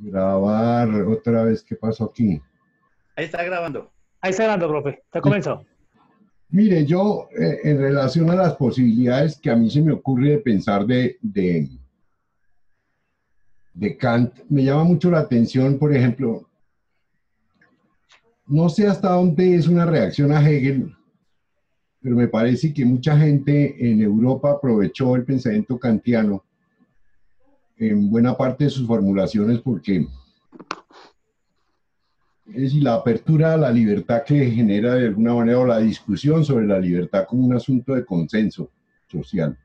Grabar otra vez, ¿qué pasó aquí? Ahí está grabando. Ahí está hablando, profe. ¿Te Sí. comenzó? Mire, yo en relación a las posibilidades que a mí se me ocurre de pensar de Kant, me llama mucho la atención, por ejemplo, no sé hasta dónde es una reacción a Hegel, pero me parece que mucha gente en Europa aprovechó el pensamiento kantiano en buena parte de sus formulaciones porque es decir, la apertura a la libertad que genera de alguna manera o la discusión sobre la libertad como un asunto de consenso social.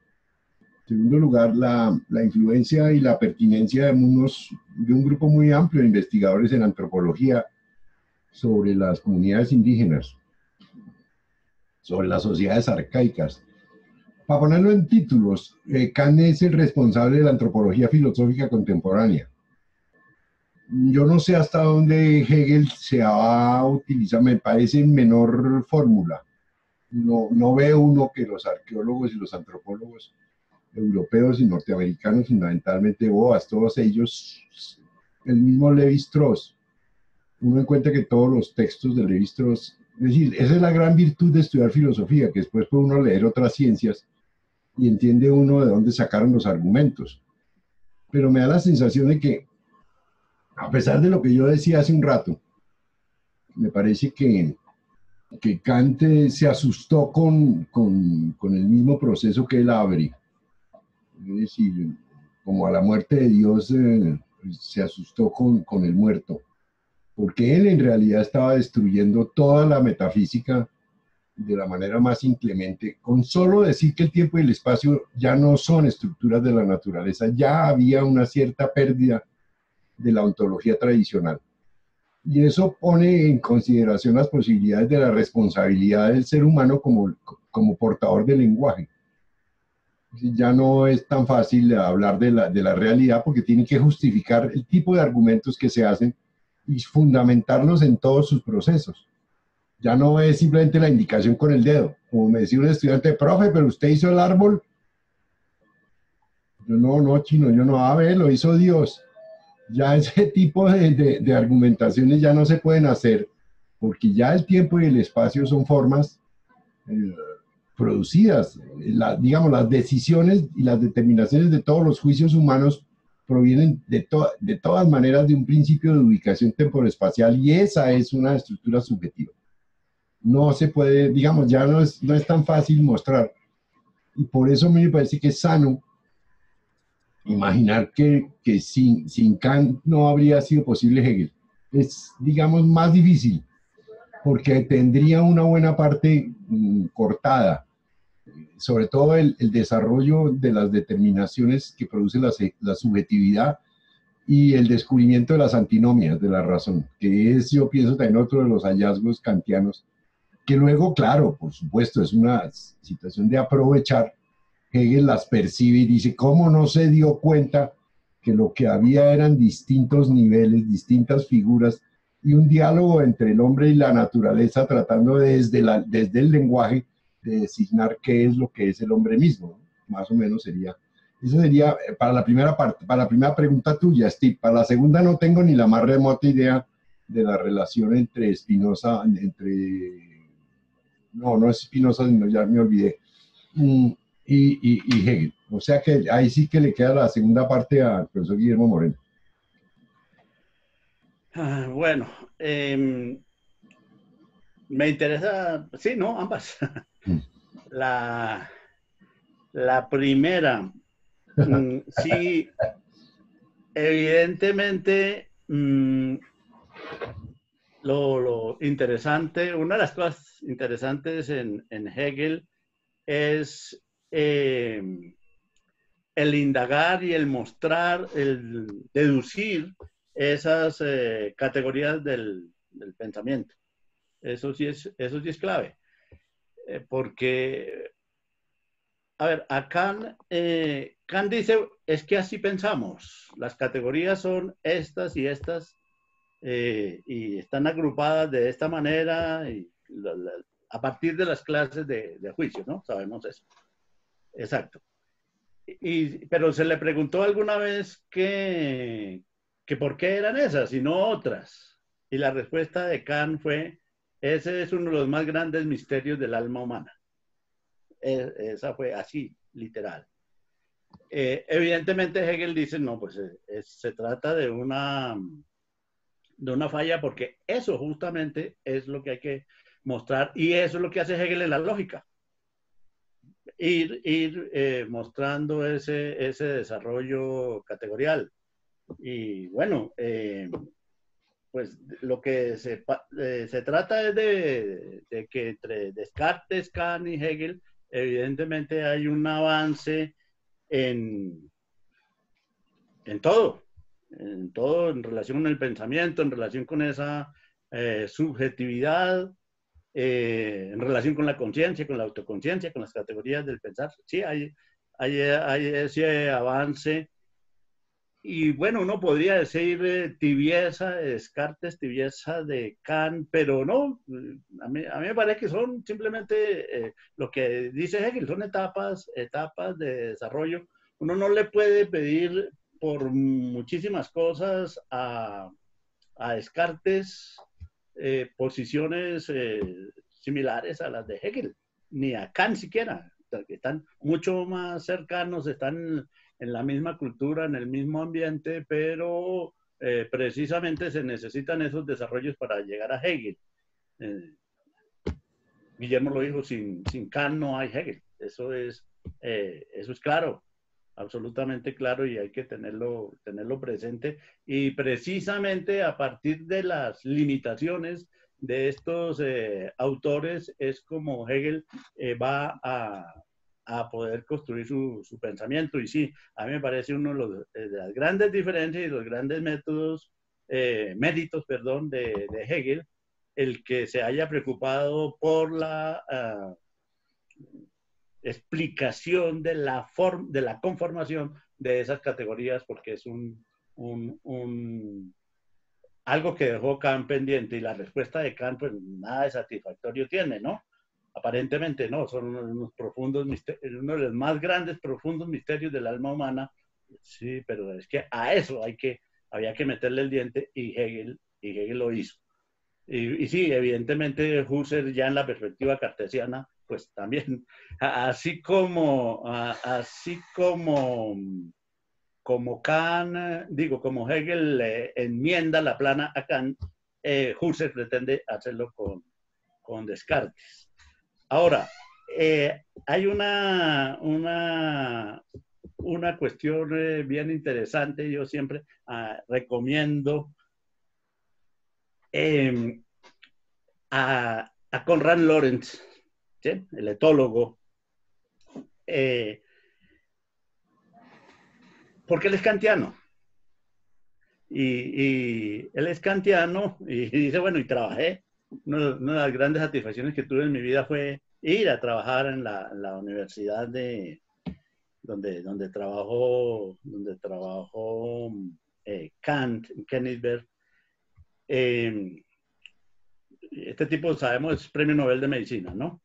En segundo lugar, la influencia y la pertinencia de un grupo muy amplio de investigadores en antropología sobre las comunidades indígenas, sobre las sociedades arcaicas. Para ponerlo en títulos, Kant es el responsable de la antropología filosófica contemporánea. Yo no sé hasta dónde Hegel se va a utilizar, me parece menor fórmula. No ve uno que los arqueólogos y los antropólogos europeos y norteamericanos, fundamentalmente Boas, todos ellos, el mismo Levi-Strauss, uno encuentra que todos los textos de Levi-Strauss, es decir, esa es la gran virtud de estudiar filosofía, que después puede uno leer otras ciencias y entiende uno de dónde sacaron los argumentos. Pero me da la sensación de que, a pesar de lo que yo decía hace un rato, me parece que Kant se asustó con el mismo proceso que él abre. Es decir, como a la muerte de Dios se asustó con el muerto, porque él en realidad estaba destruyendo toda la metafísica de la manera más inclemente, con solo decir que el tiempo y el espacio ya no son estructuras de la naturaleza, ya había una cierta pérdida de la ontología tradicional. Y eso pone en consideración las posibilidades de la responsabilidad del ser humano como portador del lenguaje. Ya no es tan fácil hablar de la realidad porque tiene que justificar el tipo de argumentos que se hacen y fundamentarlos en todos sus procesos. Ya no es simplemente la indicación con el dedo. Como me decía un estudiante, profe, pero usted hizo el árbol. Yo no, chino, yo no, a ver, lo hizo Dios. Ya ese tipo de argumentaciones ya no se pueden hacer porque ya el tiempo y el espacio son formas eh, producidas. Digamos, las decisiones y las determinaciones de todos los juicios humanos provienen de todas maneras de un principio de ubicación temporoespacial y esa es una estructura subjetiva. No se puede, digamos, ya no es tan fácil mostrar. Y por eso a mí me parece que es sano imaginar que sin Kant no habría sido posible Hegel. Es, digamos, más difícil porque tendría una buena parte cortada, sobre todo el desarrollo de las determinaciones que produce la subjetividad y el descubrimiento de las antinomias de la razón, que es, yo pienso, también otro de los hallazgos kantianos, que luego, claro, por supuesto, es una situación de aprovechar. Hegel las percibe y dice, ¿cómo no se dio cuenta que lo que había eran distintos niveles, distintas figuras y un diálogo entre el hombre y la naturaleza tratando desde el lenguaje de designar qué es lo que es el hombre mismo? Más o menos sería. Eso sería para la primera parte, para la primera pregunta tuya, Steve. Para la segunda no tengo ni la más remota idea de la relación entre Spinoza, no es Spinoza, ya me olvidé, mm, y Hegel. O sea que ahí sí que le queda la segunda parte al profesor Guillermo Moreno. Bueno, me interesa, sí, no, ambas. Mm. La, la primera, sí, evidentemente, lo interesante, una de las cosas interesantes en Hegel es el indagar y el mostrar, el deducir esas categorías del pensamiento. Eso sí es clave, porque, a ver, acá Kant dice, es que así pensamos, las categorías son estas y estas, y están agrupadas de esta manera, y a partir de las clases de juicio, ¿no? Sabemos eso. Exacto. Pero se le preguntó alguna vez que por qué eran esas y no otras. Y la respuesta de Kant fue, ese es uno de los más grandes misterios del alma humana. Esa fue así, literal. Evidentemente Hegel dice, no, pues se trata de una falla porque eso justamente es lo que hay que mostrar y eso es lo que hace Hegel en la lógica. Ir mostrando ese desarrollo categorial. Y bueno, pues lo que se trata es de que entre Descartes, Kant y Hegel, evidentemente hay un avance en todo, en relación con el pensamiento, en relación con esa subjetividad, en relación con la conciencia, con la autoconciencia, con las categorías del pensar. Sí, hay ese avance. Y bueno, uno podría decir tibieza de Descartes, tibieza de Kant, pero no, a mí me parece que son simplemente lo que dice Hegel, son etapas de desarrollo. Uno no le puede pedir por muchísimas cosas a Descartes posiciones similares a las de Hegel, ni a Kant siquiera, que están mucho más cercanos, están en la misma cultura, en el mismo ambiente, pero precisamente se necesitan esos desarrollos para llegar a Hegel. Guillermo lo dijo, sin Kant no hay Hegel, eso es claro, absolutamente claro, y hay que tenerlo presente. Y precisamente a partir de las limitaciones de estos autores es como Hegel va a poder construir su pensamiento. Y sí, a mí me parece uno de las grandes diferencias y los grandes méritos de Hegel, el que se haya preocupado por la explicación de la conformación de esas categorías, porque es algo que dejó Kant pendiente, y la respuesta de Kant pues nada de satisfactorio tiene, ¿no? Aparentemente no, son unos profundos misterios, uno de los más grandes profundos misterios del alma humana. Sí, pero es que a eso había que meterle el diente, y Hegel lo hizo. Y sí, evidentemente Husserl ya en la perspectiva cartesiana, pues también, así como Kant, como Hegel enmienda la plana a Kant, Husserl pretende hacerlo con Descartes. Ahora, hay una cuestión bien interesante, yo siempre recomiendo a Konrad Lorenz, ¿sí? El etólogo, porque él es kantiano. Y él es kantiano y dice, bueno, y trabajé. Una de las grandes satisfacciones que tuve en mi vida fue ir a trabajar en la universidad donde trabajó Kant, en Königsberg. Este tipo, sabemos, es premio Nobel de Medicina, ¿no?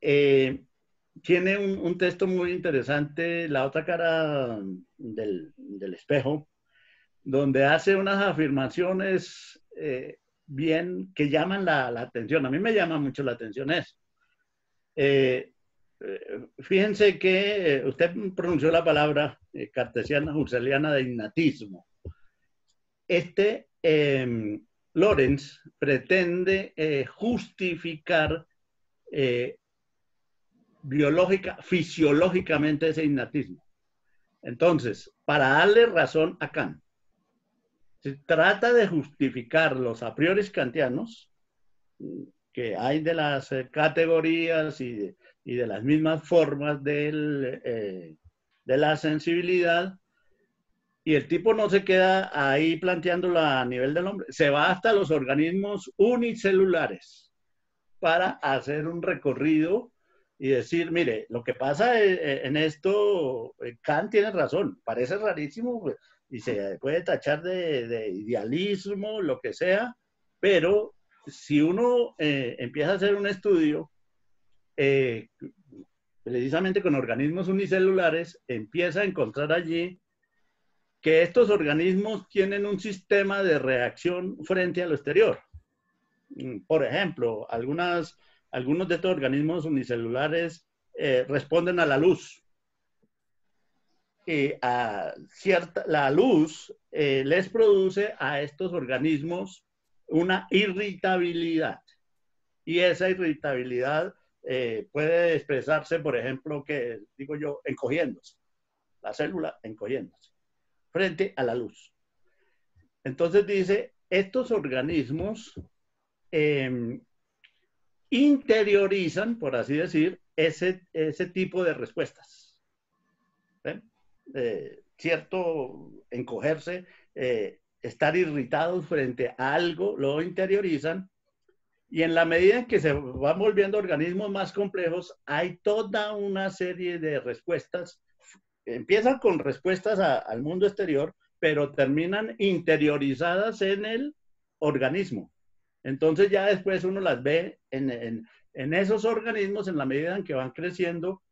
Tiene un texto muy interesante, La otra cara del espejo, donde hace unas afirmaciones bien que llaman la atención. A mí me llama mucho la atención eso. Fíjense que usted pronunció la palabra cartesiana, husserliana de innatismo. Lorenz pretende justificar fisiológicamente ese innatismo. Entonces, para darle razón a Kant, se trata de justificar los a priori kantianos que hay de las categorías y de las mismas formas de la sensibilidad, y el tipo no se queda ahí planteándola a nivel del hombre, se va hasta los organismos unicelulares para hacer un recorrido y decir, mire, lo que pasa en esto, Kant tiene razón, parece rarísimo, pues, y se puede tachar de idealismo, lo que sea, pero si uno empieza a hacer un estudio precisamente con organismos unicelulares, empieza a encontrar allí que estos organismos tienen un sistema de reacción frente a lo exterior. Por ejemplo, algunos de estos organismos unicelulares responden a la luz. La luz les produce a estos organismos una irritabilidad. Y esa irritabilidad puede expresarse, por ejemplo, que digo yo, encogiéndose. La célula encogiéndose frente a la luz. Entonces dice, estos organismos interiorizan, por así decir, ese tipo de respuestas. Cierto, encogerse, estar irritados frente a algo, lo interiorizan, y en la medida en que se van volviendo organismos más complejos, hay toda una serie de respuestas. Empiezan con respuestas al mundo exterior, pero terminan interiorizadas en el organismo. Entonces ya después uno las ve en esos organismos, en la medida en que van creciendo,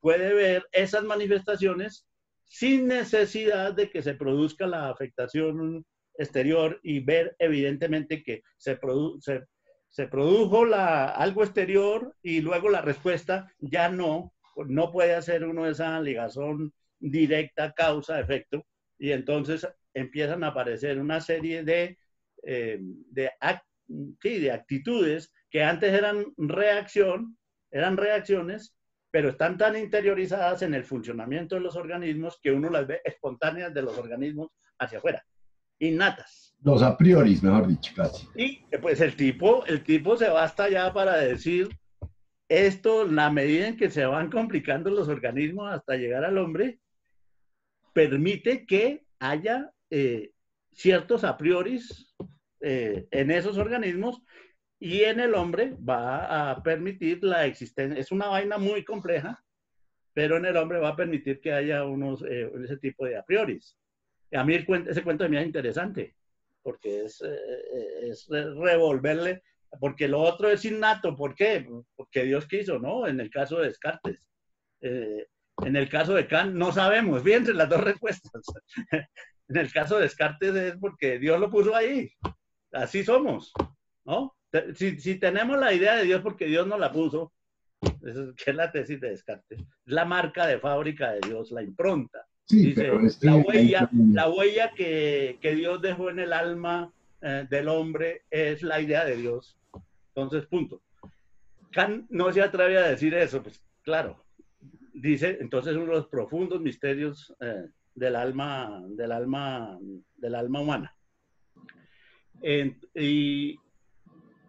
puede ver esas manifestaciones sin necesidad de que se produzca la afectación exterior y ver evidentemente que se produjo algo exterior y luego la respuesta ya no puede hacer uno esa ligazón directa causa-efecto, y entonces empiezan a aparecer una serie de actitudes que antes eran reacciones, pero están tan interiorizadas en el funcionamiento de los organismos que uno las ve espontáneas de los organismos hacia afuera, innatas. Los a priori, mejor dicho, casi. Y pues el tipo se va hasta allá para decir esto, la medida en que se van complicando los organismos hasta llegar al hombre, permite que haya ciertos a prioris en esos organismos, y en el hombre va a permitir la existencia. Es una vaina muy compleja, pero en el hombre va a permitir que haya ese tipo de a prioris. A mí ese cuento de mí es interesante, porque es revolverle, porque lo otro es innato. ¿Por qué? Porque Dios quiso, ¿no? En el caso de Descartes. En el caso de Kant no sabemos, fíjense las dos respuestas. En el caso de Descartes es porque Dios lo puso ahí. Así somos, ¿no? Si tenemos la idea de Dios porque Dios nos la puso, que es la tesis de Descartes, es la marca de fábrica de Dios, la impronta. Sí, dice, pero la huella que Dios dejó en el alma del hombre es la idea de Dios. Entonces, punto. Kant no se atreve a decir eso, pues claro. Dice, entonces, uno de los profundos misterios del alma humana.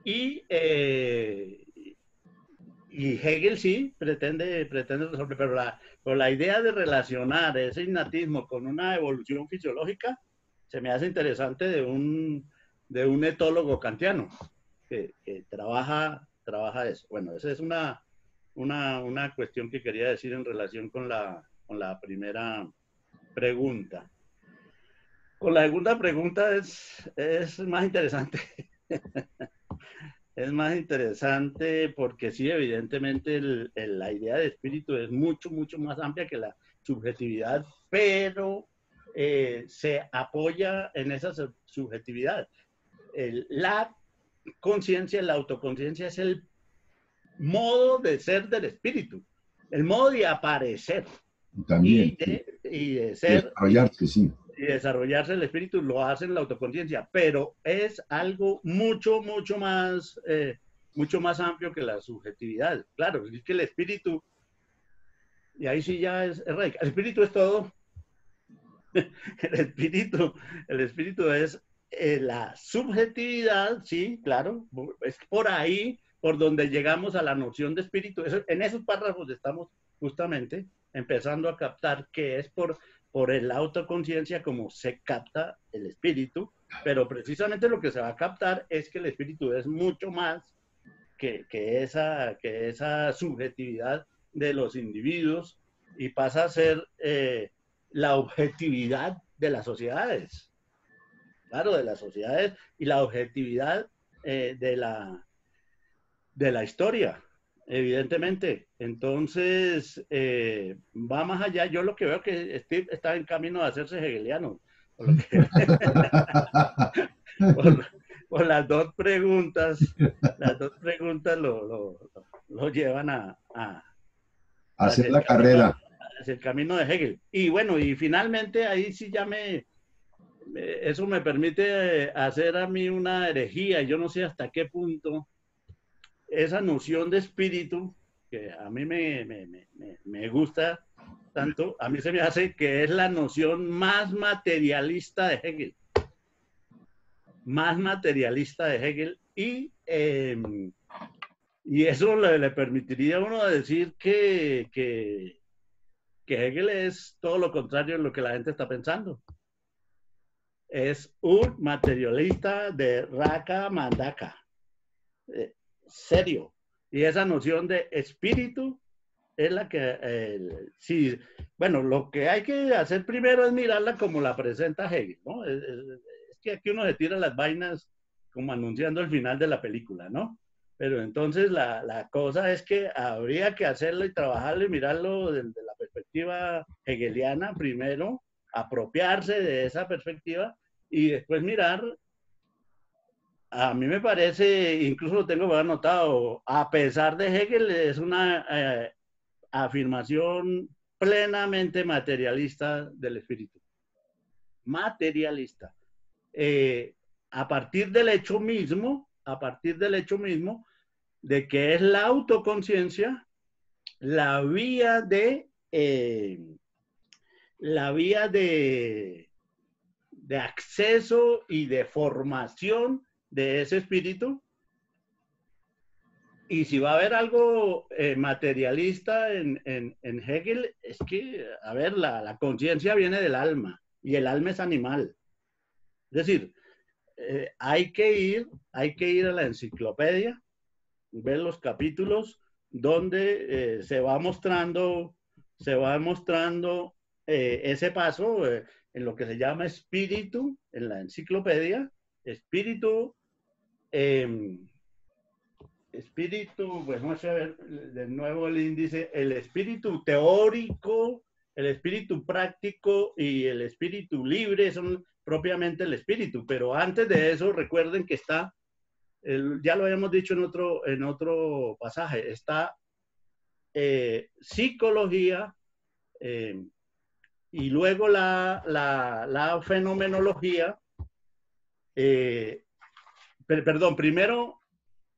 Y Hegel sí pretende resolver, pero la idea de relacionar ese innatismo con una evolución fisiológica se me hace interesante de un etólogo kantiano que trabaja eso. Bueno, esa es una cuestión que quería decir en relación con la primera pregunta. Con la segunda pregunta es más interesante. Es más interesante porque sí, evidentemente la idea de espíritu es mucho, mucho más amplia que la subjetividad, pero se apoya en esa subjetividad. La conciencia, la autoconciencia es el modo de ser del espíritu, el modo de aparecer. También, y de ser. Desarrollarse, sí. Y desarrollarse el espíritu lo hace en la autoconciencia, pero es algo mucho, mucho más amplio que la subjetividad. Claro, es que el espíritu, y ahí sí ya es radical. El espíritu es todo. El espíritu es la subjetividad, sí, claro, es por ahí por donde llegamos a la noción de espíritu. En esos párrafos estamos justamente empezando a captar que es por la autoconciencia como se capta el espíritu, pero precisamente lo que se va a captar es que el espíritu es mucho más que esa subjetividad de los individuos, y pasa a ser la objetividad de las sociedades. Claro, de las sociedades, y la objetividad de la historia. evidentemente. Entonces, va más allá. Yo lo que veo que Steve está en camino de hacerse hegeliano. Por, lo que, por, por las dos preguntas lo llevan Hacer hacia el la camino, carrera. hacia el camino de Hegel. Y bueno, y finalmente ahí sí ya eso me permite hacer a mí una herejía. Yo no sé hasta qué punto esa noción de espíritu, que a mí me gusta tanto, a mí se me hace que es la noción más materialista de Hegel. Más materialista de Hegel. Y eso le permitiría a uno decir que Hegel es todo lo contrario de lo que la gente está pensando. Es un materialista de raca mandaca. Serio. Y esa noción de espíritu es la que, sí, bueno, lo que hay que hacer primero es mirarla como la presenta Hegel, ¿no? Es que aquí uno se tira las vainas como anunciando el final de la película, ¿no? Pero entonces la cosa es que habría que hacerlo y trabajarlo y mirarlo desde la perspectiva hegeliana primero, apropiarse de esa perspectiva y después mirar. A mí me parece, incluso lo tengo anotado, a pesar de Hegel, es una afirmación plenamente materialista del espíritu. Materialista. Eh, a partir del hecho mismo, de que es la autoconciencia la vía de acceso y de formación de ese espíritu. Y si va a haber algo materialista en Hegel, es que, a ver, la conciencia viene del alma y el alma es animal. Es decir, hay que ir a la enciclopedia, ver los capítulos donde se va mostrando ese paso en lo que se llama espíritu, en la enciclopedia, espíritu. Espíritu, pues vamos a ver de nuevo el índice, el espíritu teórico, el espíritu práctico y el espíritu libre son propiamente el espíritu, pero antes de eso recuerden que está, ya lo habíamos dicho en otro pasaje, está psicología y luego la fenomenología, perdón, primero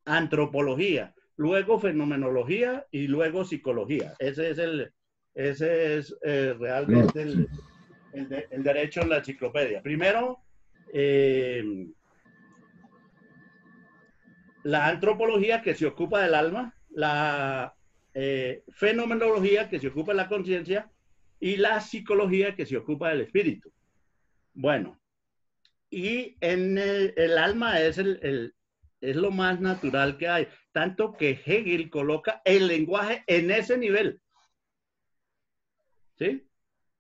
antropología, luego fenomenología y luego psicología. Ese es realmente el derecho en la enciclopedia. Primero, la antropología que se ocupa del alma, la fenomenología que se ocupa de la conciencia y la psicología que se ocupa del espíritu. Bueno, y en el alma es es lo más natural que hay, tanto que Hegel coloca el lenguaje en ese nivel, ¿sí?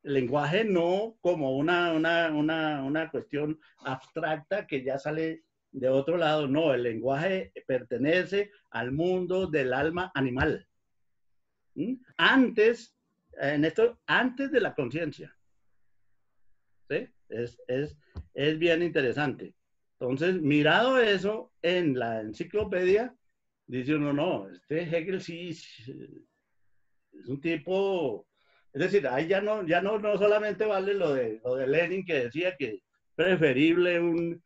El lenguaje no como una cuestión abstracta que ya sale de otro lado, no, el lenguaje pertenece al mundo del alma animal. ¿Mm? Antes de la conciencia, ¿sí? Es bien interesante. Entonces, mirado eso en la enciclopedia, dice uno, no, este Hegel sí es un tipo, es decir, ahí no solamente vale lo de Lenin que decía que es preferible un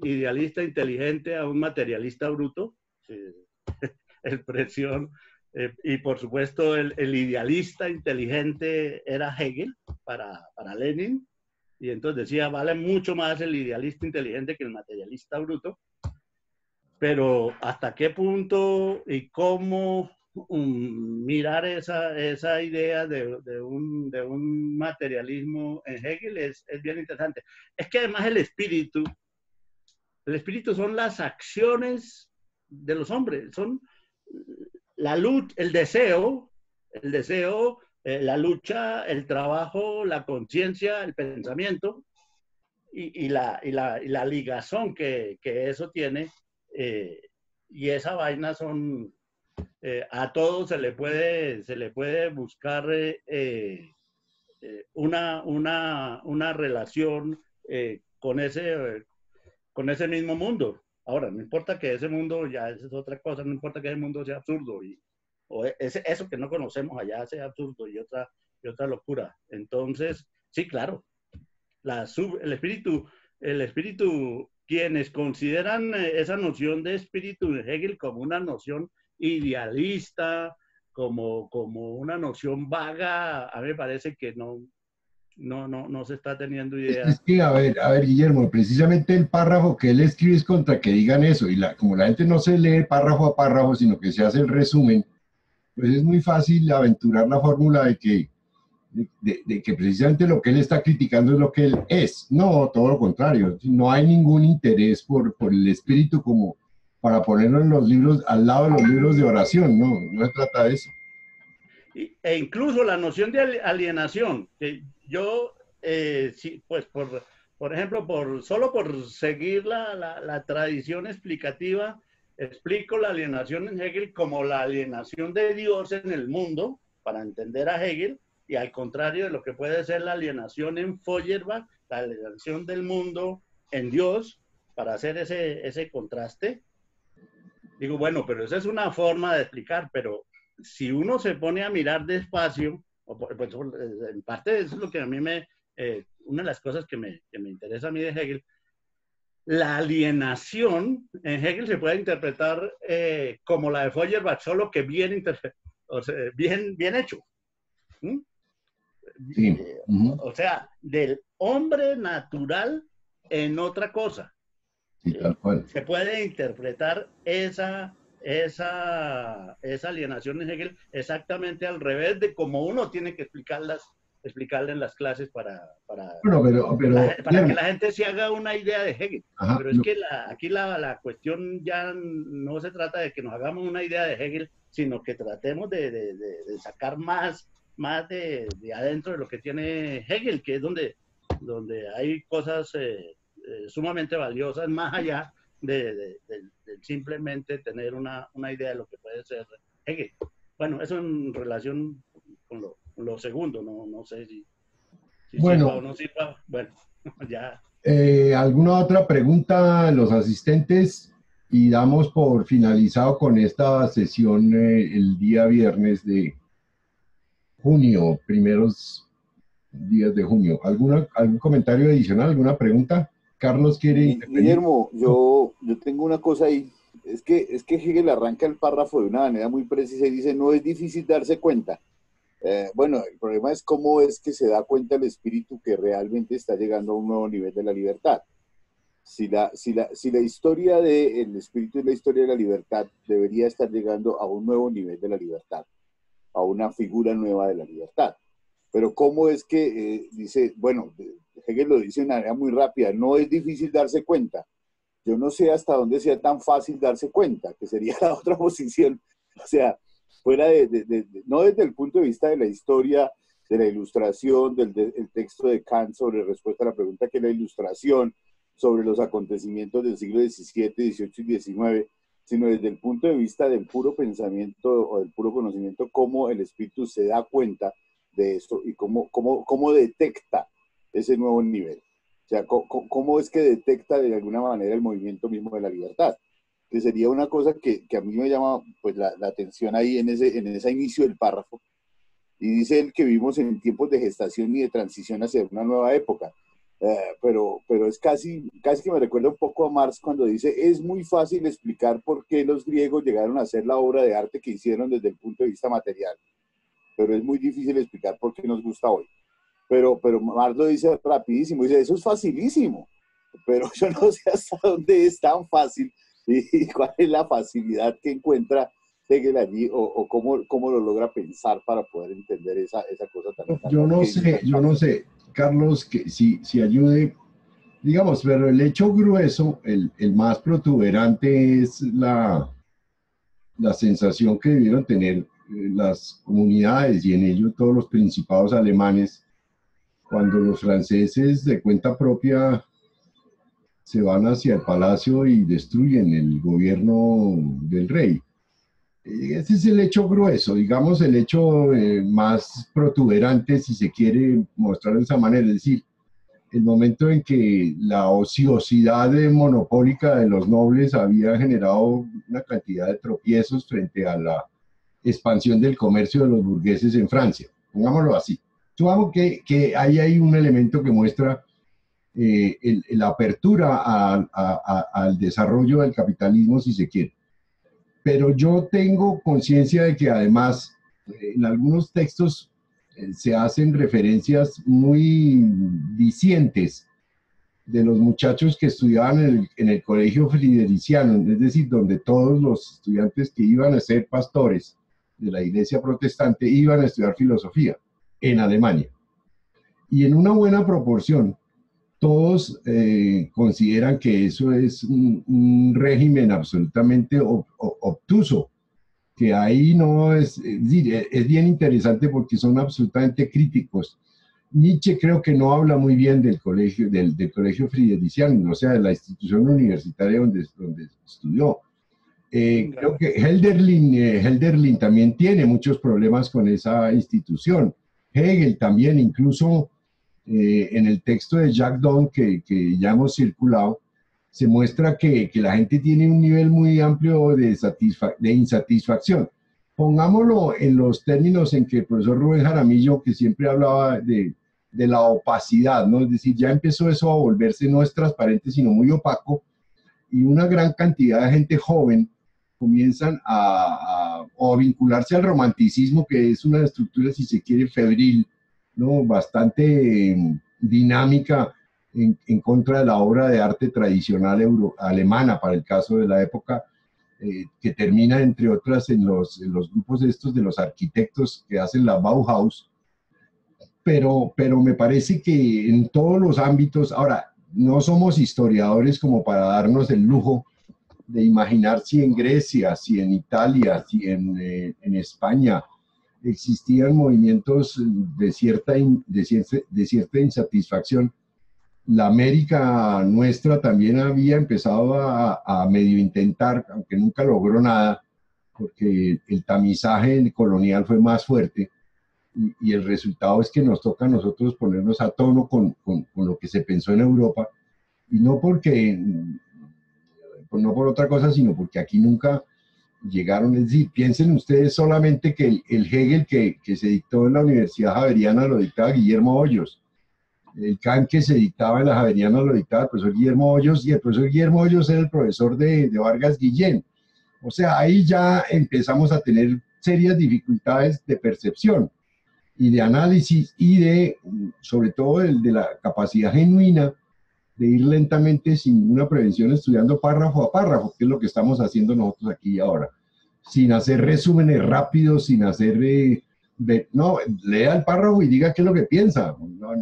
idealista inteligente a un materialista bruto, expresión, y por supuesto el idealista inteligente era Hegel para Lenin, y entonces decía, vale mucho más el idealista inteligente que el materialista bruto, pero hasta qué punto y cómo mirar esa idea de un materialismo en Hegel es bien interesante. Es que además el espíritu son las acciones de los hombres, son la luz, el deseo, la lucha, el trabajo, la conciencia, el pensamiento y la ligazón que eso tiene. Y esa vaina son a todo se le puede buscar una relación con ese mismo mundo. Ahora, no importa que ese mundo, ya esa es otra cosa, no importa que ese mundo sea absurdo o eso que no conocemos allá sea absurdo y otra locura. Entonces, sí, claro, el espíritu, quienes consideran esa noción de espíritu de Hegel como una noción idealista, como una noción vaga, a mí me parece que no se está teniendo idea. Es que, a ver, Guillermo, precisamente el párrafo que él escribe es contra que digan eso, y como la gente no se lee párrafo a párrafo, sino que se hace el resumen, pues es muy fácil aventurar la fórmula de que precisamente lo que él está criticando es lo que él es. No, todo lo contrario. No hay ningún interés por el espíritu como para ponerlo en los libros, al lado de los libros de oración. No, no se trata de eso. E incluso la noción de alienación, que yo, sí, pues por ejemplo, solo por seguir la tradición explicativa, explico la alienación en Hegel como la alienación de Dios en el mundo, para entender a Hegel, y al contrario de lo que puede ser la alienación en Feuerbach, la alienación del mundo en Dios, para hacer ese contraste. Digo, bueno, pero esa es una forma de explicar, pero si uno se pone a mirar despacio, pues, en parte eso es lo que a mí una de las cosas que me interesa a mí de Hegel, la alienación en Hegel se puede interpretar como la de Feuerbach, solo que o sea, bien hecho. ¿Mm? Sí. O sea, del hombre natural en otra cosa. Sí, tal cual. Se puede interpretar esa alienación en Hegel exactamente al revés de como uno tiene que explicarle en las clases Bueno, para que la gente se haga una idea de Hegel. ajá, Pero es que aquí la cuestión ya no se trata de que nos hagamos una idea de Hegel, sino que tratemos de sacar más de adentro de lo que tiene Hegel, que es donde hay cosas sumamente valiosas, más allá de simplemente tener una idea de lo que puede ser Hegel. Bueno, eso en relación con lo segundo, no sé si sirva o bueno, no sirva. Bueno, ya. ¿alguna otra pregunta a los asistentes? Y damos por finalizado con esta sesión el día viernes de junio, primeros días de junio. ¿Algún comentario adicional, alguna pregunta? Carlos quiere intervenir. Guillermo, yo tengo una cosa ahí. Es que Hegel arranca el párrafo de una manera muy precisa y dice, no es difícil darse cuenta. Bueno, el problema es cómo es que se da cuenta el espíritu que realmente está llegando a un nuevo nivel de la libertad. Si la historia del espíritu es la historia de la libertad, debería estar llegando a un nuevo nivel de la libertad, a una figura nueva de la libertad. Pero cómo es que dice, bueno, Hegel lo dice de una manera muy rápida, no es difícil darse cuenta. Yo no sé hasta dónde sea tan fácil darse cuenta, que sería la otra posición. O sea, fuera no desde el punto de vista de la historia, de la ilustración, del texto de Kant sobre respuesta a la pregunta que es la ilustración, sobre los acontecimientos del siglo XVII, XVIII y XIX, sino desde el punto de vista del puro pensamiento o del puro conocimiento, cómo el espíritu se da cuenta de esto y cómo detecta ese nuevo nivel. O sea, cómo es que detecta de alguna manera el movimiento mismo de la libertad. Que sería una cosa que a mí me llama pues, la atención ahí en ese inicio del párrafo. Y dice él que vivimos en tiempos de gestación y de transición hacia una nueva época. Pero es casi que me recuerda un poco a Marx cuando dice, es muy fácil explicar por qué los griegos llegaron a hacer la obra de arte que hicieron desde el punto de vista material, pero es muy difícil explicar por qué nos gusta hoy. Pero Marx lo dice rapidísimo, dice, eso es facilísimo, pero yo no sé hasta dónde es tan fácil y cuál es la facilidad que encuentra Hegel allí o cómo lo logra pensar para poder entender esa cosa tan Yo no sé, Carlos, que si ayude, digamos, pero el hecho grueso, el más protuberante es la sensación que debieron tener las comunidades y en ello todos los principados alemanes cuando los franceses de cuenta propia se van hacia el palacio y destruyen el gobierno del rey. Ese es el hecho grueso, digamos, el hecho más protuberante, si se quiere mostrar de esa manera. Es decir, el momento en que la ociosidad monopólica de los nobles había generado una cantidad de tropiezos frente a la expansión del comercio de los burgueses en Francia. Pongámoslo así. Supongamos que ahí hay un elemento que muestra la apertura al desarrollo del capitalismo, si se quiere. Pero yo tengo conciencia de que además en algunos textos se hacen referencias muy dicientes de los muchachos que estudiaban en el colegio fridericiano, es decir, donde todos los estudiantes que iban a ser pastores de la iglesia protestante iban a estudiar filosofía en Alemania. Y en una buena proporción, todos consideran que eso es un régimen absolutamente obtuso, que ahí no es bien interesante porque son absolutamente críticos. Nietzsche creo que no habla muy bien del colegio fridericiano, o sea, de la institución universitaria donde estudió. Creo que Hölderlin también tiene muchos problemas con esa institución. Hegel también, incluso en el texto de Jacques Donne que ya hemos circulado, se muestra que la gente tiene un nivel muy amplio de insatisfacción. Pongámoslo en los términos en que el profesor Rubén Jaramillo, que siempre hablaba de la opacidad, ¿no? Es decir, ya empezó eso a volverse no es transparente, sino muy opaco, y una gran cantidad de gente joven comienzan a vincularse al romanticismo, que es una estructura, si se quiere, febril, ¿no? Bastante dinámica en contra de la obra de arte tradicional alemana, para el caso de la época, que termina, entre otras, en los grupos estos de los arquitectos que hacen la Bauhaus. Pero me parece que en todos los ámbitos, ahora, no somos historiadores como para darnos el lujo de imaginar si en Grecia, si en Italia, si en España existían movimientos de cierta insatisfacción. La América nuestra también había empezado a medio intentar, aunque nunca logró nada, porque el tamizaje colonial fue más fuerte, y el resultado es que nos toca a nosotros ponernos a tono con lo que se pensó en Europa, y no por otra cosa, sino porque aquí nunca llegaron. Es decir, piensen ustedes solamente que el Hegel que se dictó en la Universidad Javeriana lo dictaba Guillermo Hoyos. El Kant que se dictaba en la Javeriana lo dictaba el profesor Guillermo Hoyos, y el profesor Guillermo Hoyos era el profesor de Vargas Guillén. O sea, ahí ya empezamos a tener serias dificultades de percepción y de análisis y sobre todo, de la capacidad genuina de ir lentamente, sin una prevención, estudiando párrafo a párrafo, que es lo que estamos haciendo nosotros aquí ahora, sin hacer resúmenes rápidos, sin hacer... no, lea el párrafo y diga qué es lo que piensa. No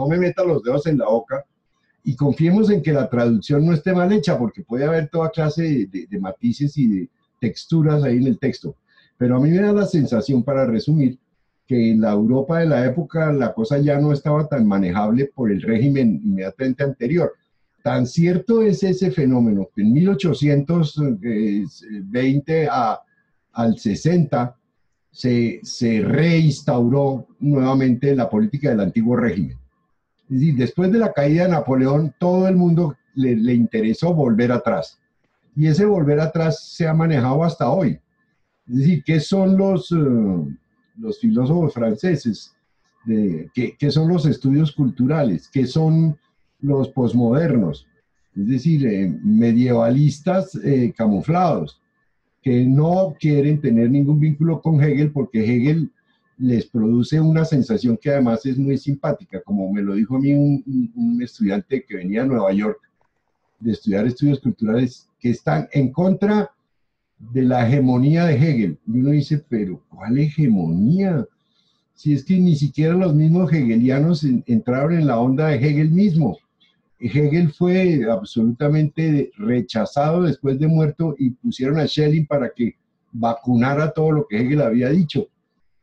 me meta los dedos en la boca, y confiemos en que la traducción no esté mal hecha, porque puede haber toda clase de matices y de texturas ahí en el texto. Pero a mí me da la sensación, para resumir, que en la Europa de la época la cosa ya no estaba tan manejable por el régimen inmediatamente anterior. Tan cierto es ese fenómeno que en 1820 al 60 se reinstauró nuevamente la política del antiguo régimen. Es decir, después de la caída de Napoleón, todo el mundo le interesó volver atrás. Y ese volver atrás se ha manejado hasta hoy. Es decir, ¿qué son los filósofos franceses? ¿Qué son los estudios culturales? ¿Qué son los posmodernos? Es decir, medievalistas camuflados, que no quieren tener ningún vínculo con Hegel, porque Hegel les produce una sensación que además es muy simpática, como me lo dijo a mí un estudiante que venía a Nueva York de estudiar estudios culturales, que están en contra de la hegemonía de Hegel. Y uno dice, pero ¿cuál hegemonía? Si es que ni siquiera los mismos hegelianos entraron en la onda de Hegel mismo. Hegel fue absolutamente rechazado después de muerto, y pusieron a Schelling para que vacunara todo lo que Hegel había dicho.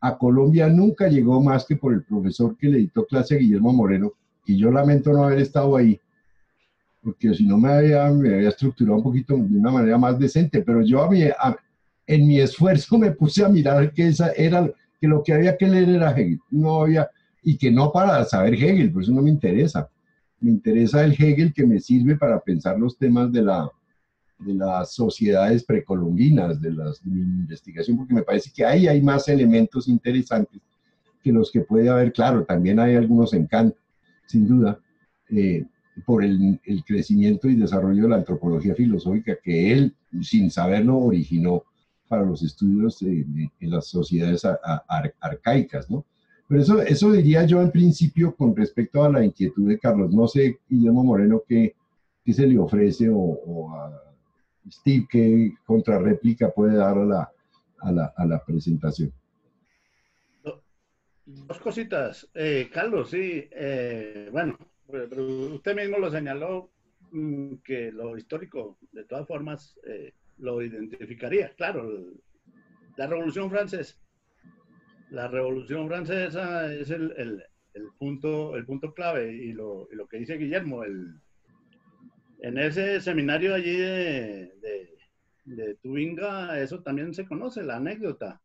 A Colombia nunca llegó más que por el profesor que le dictó clase a Guillermo Moreno, y yo lamento no haber estado ahí, porque si no me había estructurado un poquito de una manera más decente. Pero yo en mi esfuerzo me puse a mirar que esa era, que lo que había que leer era Hegel. No había, y que no para saber Hegel, por eso no me interesa. Me interesa el Hegel que me sirve para pensar los temas de las sociedades precolombinas, de mi investigación, porque me parece que ahí hay más elementos interesantes que los que puede haber. Claro, también hay algunos encantos, sin duda, por el crecimiento y desarrollo de la antropología filosófica que él, sin saberlo, originó para los estudios en las sociedades arcaicas, ¿no? Pero eso diría yo en principio con respecto a la inquietud de Carlos. No sé, Guillermo Moreno, qué se le ofrece o a Steve, qué contrarréplica puede dar a la presentación. Dos cositas. Carlos, sí, bueno, pero usted mismo lo señaló, que lo histórico, de todas formas, lo identificaría. Claro, la Revolución Francesa. La Revolución Francesa es el punto clave, y lo que dice Guillermo, en ese seminario allí de Tubinga, eso también se conoce, la anécdota.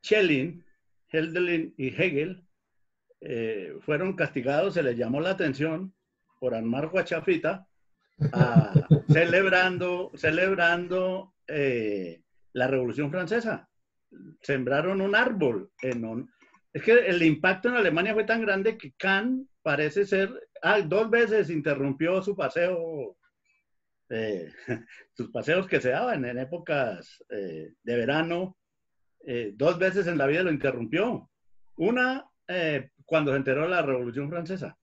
Schelling, Hölderlin y Hegel fueron castigados, se les llamó la atención por armar guachafita, celebrando la Revolución Francesa. Sembraron un árbol. Es que el impacto en Alemania fue tan grande que Kant parece ser, 2 veces interrumpió su paseo, sus paseos que se daban en épocas de verano. 2 veces en la vida lo interrumpió. Una, cuando se enteró de la Revolución Francesa.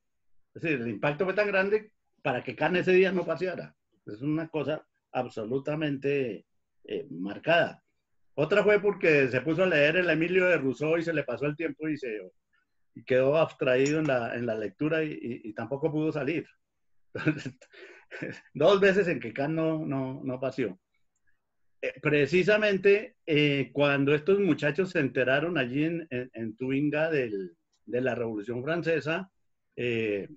Es decir, el impacto fue tan grande para que Kant ese día no paseara. Es una cosa absolutamente marcada. Otra fue porque se puso a leer el Emilio de Rousseau y se le pasó el tiempo y quedó abstraído en la lectura y tampoco pudo salir. Entonces, 2 veces en que Kant no paseó. Precisamente cuando estos muchachos se enteraron allí en Tubinga de la Revolución Francesa, se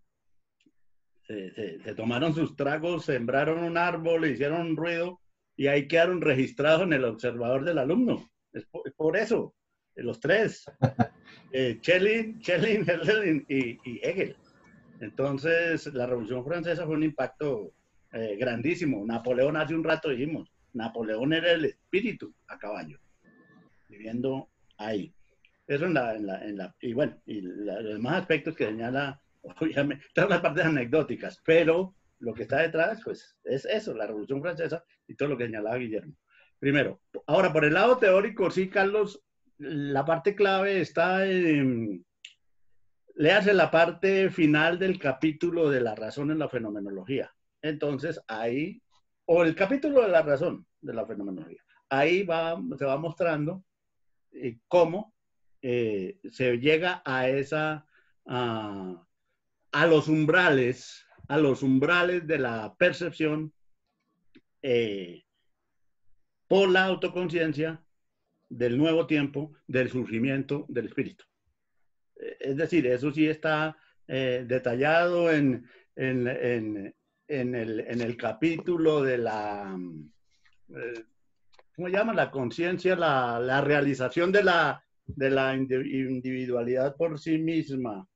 tomaron sus tragos, sembraron un árbol, hicieron un ruido y ahí quedaron registrados en el observador del alumno. Es por eso, los 3, Schelling, Hölderlin y Hegel. Entonces, la Revolución Francesa fue un impacto grandísimo. Napoleón, hace un rato dijimos, Napoleón era el espíritu a caballo, viviendo ahí. Eso y bueno, y los demás aspectos que señala, obviamente, todas las partes anecdóticas, pero lo que está detrás, pues, es eso, la Revolución Francesa y todo lo que señalaba Guillermo. Primero, ahora, por el lado teórico, sí, Carlos, la parte clave está en... Léase la parte final del capítulo de la razón en la fenomenología. Entonces, ahí, o el capítulo de la razón de la fenomenología, ahí se va mostrando cómo se llega a los umbrales de la percepción por la autoconciencia del nuevo tiempo, del surgimiento del espíritu. Es decir, eso sí está detallado en el capítulo de la, ¿cómo se llama? La conciencia, la realización de la individualidad por sí misma.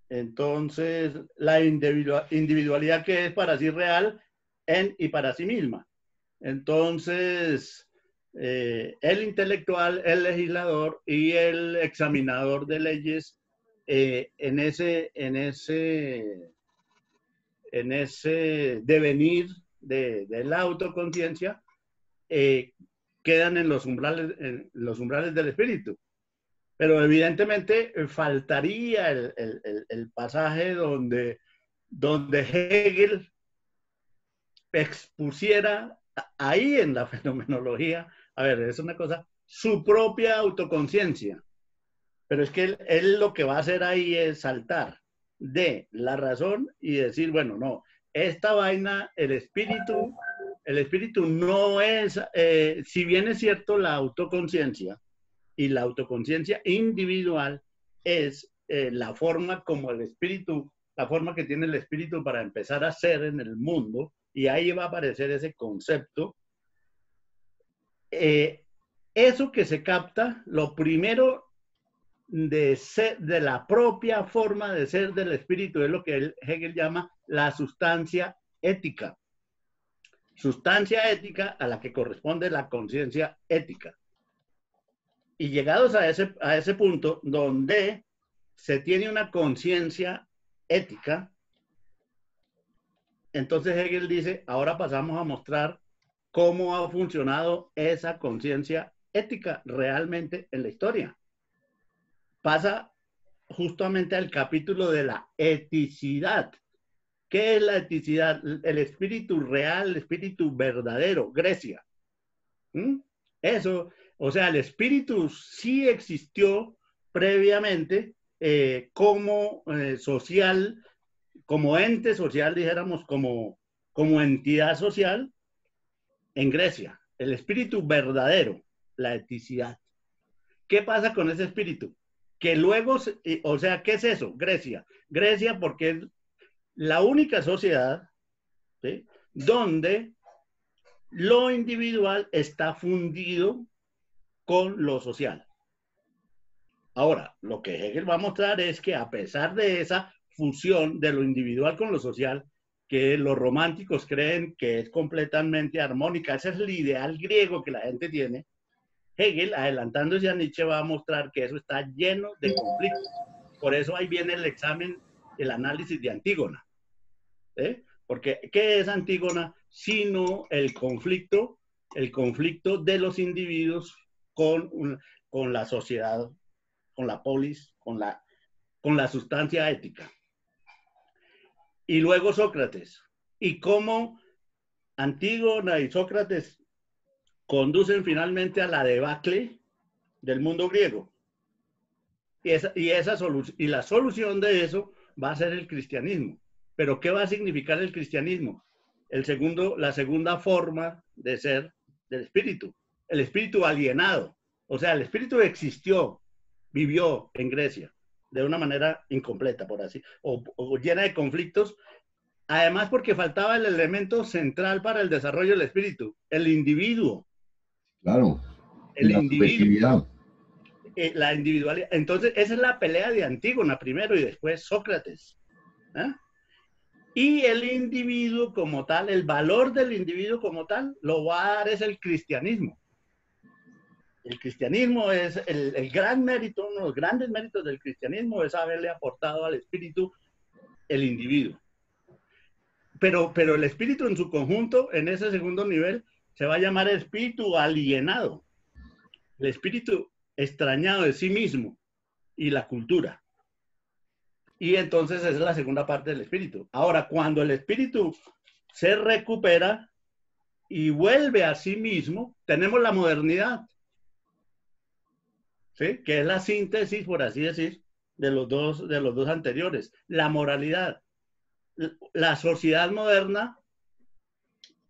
Entonces, la individualidad que es para sí real en y para sí misma. Entonces, el intelectual, el legislador y el examinador de leyes en ese devenir de la autoconciencia quedan en los umbrales del espíritu. Pero evidentemente faltaría el pasaje donde Hegel expusiera ahí en la fenomenología, a ver, es una cosa, su propia autoconciencia. Pero es que él lo que va a hacer ahí es saltar de la razón y decir, bueno, no, esta vaina, el espíritu no es, si bien es cierto la autoconciencia, y la autoconciencia individual es la forma como el espíritu, la forma que tiene el espíritu para empezar a ser en el mundo, y ahí va a aparecer ese concepto. Eso que se capta, lo primero de ser, de la propia forma de ser del espíritu, es lo que Hegel llama la sustancia ética. Sustancia ética a la que corresponde la conciencia ética. Y llegados a ese punto donde se tiene una conciencia ética, entonces Hegel dice, ahora pasamos a mostrar cómo ha funcionado esa conciencia ética realmente en la historia. Pasa justamente al capítulo de la eticidad. ¿Qué es la eticidad? El espíritu real, el espíritu verdadero, Grecia. Eso, o sea, el espíritu sí existió previamente como social, como ente social, dijéramos, como entidad social en Grecia. El espíritu verdadero, la eticidad. ¿Qué pasa con ese espíritu? Que luego, o sea, ¿qué es eso? Grecia. Grecia porque es la única sociedad, ¿sí?, donde lo individual está fundido con lo social. Ahora, lo que Hegel va a mostrar es que a pesar de esa fusión de lo individual con lo social, que los románticos creen que es completamente armónica, ese es el ideal griego que la gente tiene, Hegel, adelantándose a Nietzsche, va a mostrar que eso está lleno de conflictos. Por eso ahí viene el examen, el análisis de Antígona. Porque, ¿qué es Antígona? Sino el conflicto de los individuos con la sociedad, con la polis, con la sustancia ética. Y luego Sócrates. Y cómo Antígona y Sócrates conducen finalmente a la debacle del mundo griego. Y la solución de eso va a ser el cristianismo. Pero ¿qué va a significar el cristianismo? La segunda forma de ser del espíritu. El espíritu alienado. O sea, el espíritu existió, vivió en Grecia de una manera incompleta, por así, o llena de conflictos. Además, porque faltaba el elemento central para el desarrollo del espíritu, el individuo. Claro. El la individuo. La individualidad. Entonces, esa es la pelea de Antígona primero y después Sócrates. Y el individuo como tal, el valor del individuo como tal, lo va a dar es el cristianismo. El cristianismo es el gran mérito, uno de los grandes méritos del cristianismo es haberle aportado al espíritu el individuo. Pero el espíritu en su conjunto, en ese segundo nivel, se va a llamar espíritu alienado. El espíritu extrañado de sí mismo y la cultura. Y entonces esa es la segunda parte del espíritu. Ahora, cuando el espíritu se recupera y vuelve a sí mismo, tenemos la modernidad, ¿sí?, que es la síntesis, por así decir, de los dos anteriores. La moralidad. La sociedad moderna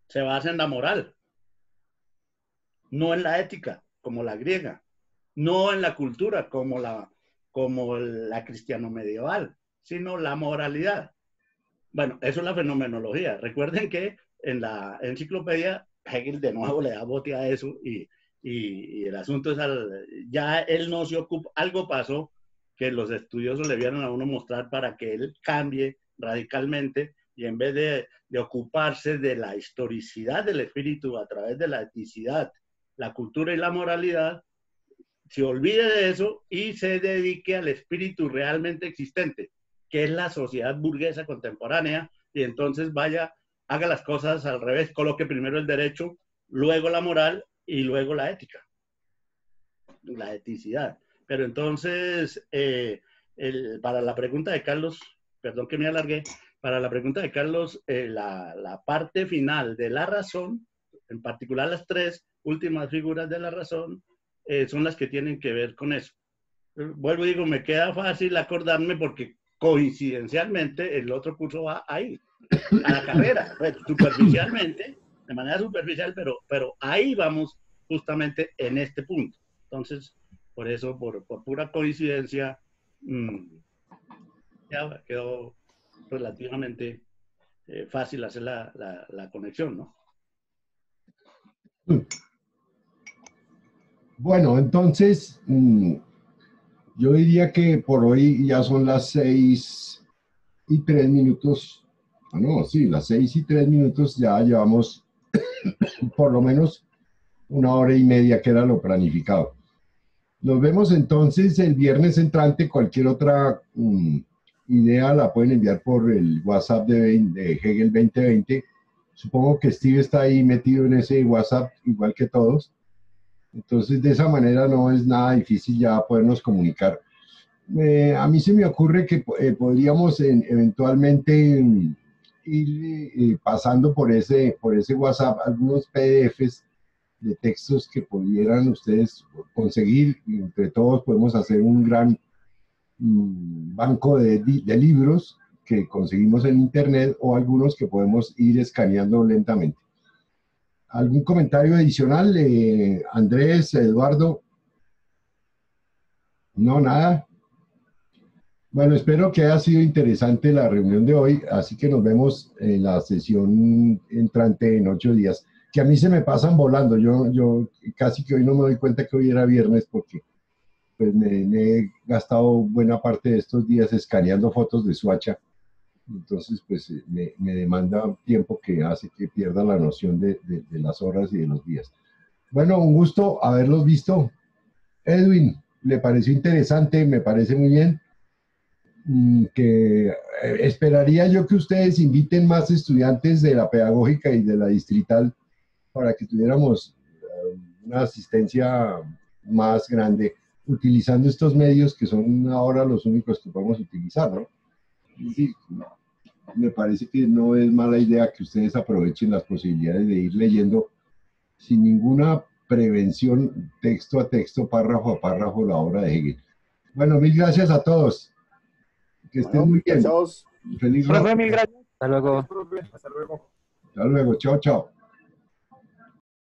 se basa en la moral, no en la ética, como la griega, no en la cultura, como la cristiano medieval, sino la moralidad. Bueno, eso es la fenomenología. Recuerden que en la enciclopedia Hegel de nuevo le da bote a eso y el asunto es ya él no se ocupa, algo pasó que los estudiosos le vieron a uno mostrar para que él cambie radicalmente y en vez de ocuparse de la historicidad del espíritu a través de la eticidad, la cultura y la moralidad, se olvide de eso y se dedique al espíritu realmente existente, que es la sociedad burguesa contemporánea, y entonces haga las cosas al revés, coloque primero el derecho, luego la moral y luego la ética, la eticidad. Pero entonces, para la pregunta de Carlos, perdón que me alargué, para la pregunta de Carlos, la parte final de la razón, en particular las tres últimas figuras de la razón, son las que tienen que ver con eso. Vuelvo y digo, me queda fácil acordarme porque coincidencialmente el otro curso va ahí, a la carrera, pues, superficialmente, de manera superficial, pero ahí vamos justamente en este punto. Entonces, por eso, por pura coincidencia, ya quedó relativamente fácil hacer la conexión, ¿no? Bueno, entonces, yo diría que por hoy ya son las 6:03. Ah, no, sí, las 6:03, ya llevamos por lo menos 1 hora y media, que era lo planificado. Nos vemos entonces el viernes entrante. Cualquier otra idea la pueden enviar por el WhatsApp de Hegel 2020. Supongo que Steve está ahí metido en ese WhatsApp, igual que todos. Entonces, de esa manera no es nada difícil ya podernos comunicar. A mí se me ocurre que podríamos eventualmente ir pasando por ese WhatsApp algunos PDFs de textos que pudieran ustedes conseguir, y entre todos podemos hacer un gran banco de libros que conseguimos en internet, o algunos que podemos ir escaneando lentamente. ¿Algún comentario adicional, Andrés, Eduardo? No, nada. Bueno, espero que haya sido interesante la reunión de hoy, así que nos vemos en la sesión entrante en 8 días, que a mí se me pasan volando. Yo casi que hoy no me doy cuenta que hoy era viernes, porque pues me he gastado buena parte de estos días escaneando fotos de Swatcha. Entonces, pues me demanda tiempo que hace que pierda la noción de las horas y de los días. Bueno, un gusto haberlos visto. Edwin, ¿le pareció interesante? Me parece muy bien. Que esperaría yo que ustedes inviten más estudiantes de la pedagógica y de la distrital para que tuviéramos una asistencia más grande utilizando estos medios, que son ahora los únicos que podemos utilizar, ¿no? Sí, me parece que no es mala idea que ustedes aprovechen las posibilidades de ir leyendo sin ninguna prevención, texto a texto, párrafo a párrafo, la obra de Hegel. Bueno, mil gracias a todos. Que estén muy bien. Chao. Feliz Profe, noche. mil gracias. Hasta luego. Hasta luego. Hasta luego. Chao, chao.